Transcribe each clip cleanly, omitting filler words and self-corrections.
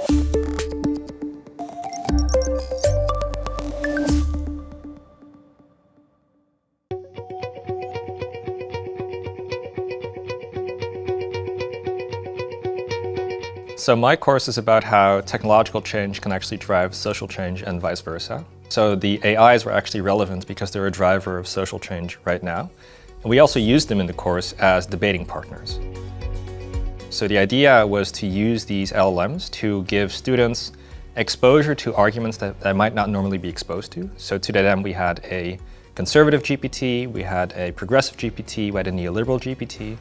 So my course is about how technological change can actually drive social change and vice versa. So the AIs were actually relevant because they're a driver of social change right now. And we also used them in the course as debating partners. So the idea was to use these LLMs to give students exposure to arguments that they might not normally be exposed to. So to that end, we had a conservative GPT, we had a progressive GPT, we had a neoliberal GPT.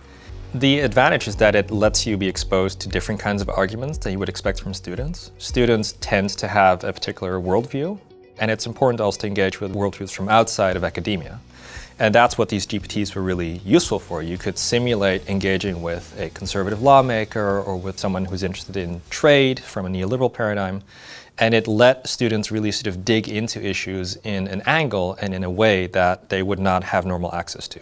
The advantage is that it lets you be exposed to different kinds of arguments that you would expect from students. Students tend to have a particular worldview, and it's important also to engage with worldviews from outside of academia. And that's what these GPTs were really useful for. You could simulate engaging with a conservative lawmaker or with someone who's interested in trade from a neoliberal paradigm, and it let students really sort of dig into issues in an angle and in a way that they would not have normal access to.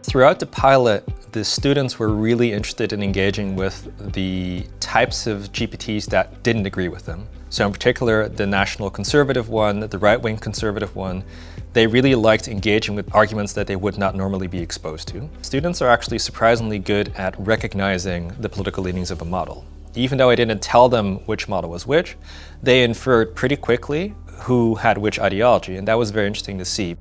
Throughout the pilot, the students were really interested in engaging with the types of GPTs that didn't agree with them. So in particular, the national conservative one, the right-wing conservative one, they really liked engaging with arguments that they would not normally be exposed to. Students are actually surprisingly good at recognizing the political leanings of a model. Even though I didn't tell them which model was which, they inferred pretty quickly who had which ideology, and that was very interesting to see.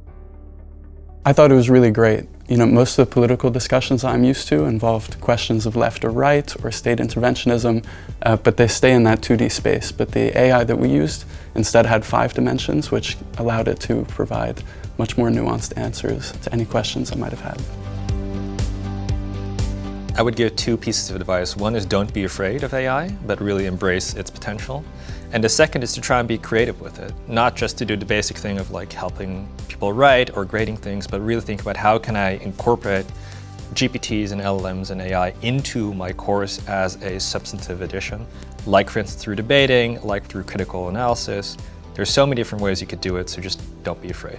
I thought it was really great. Most of the political discussions I'm used to involved questions of left or right or state interventionism, but they stay in that 2D space. But the AI that we used instead had 5 dimensions, which allowed it to provide much more nuanced answers to any questions I might have had. I would give 2 pieces of advice. One is don't be afraid of AI, but really embrace its potential. And the second is to try and be creative with it, not just to do the basic thing of like helping people write or grading things, but really think about how can I incorporate GPTs and LLMs and AI into my course as a substantive addition, like for instance through debating, like through critical analysis. There's so many different ways you could do it, so just don't be afraid.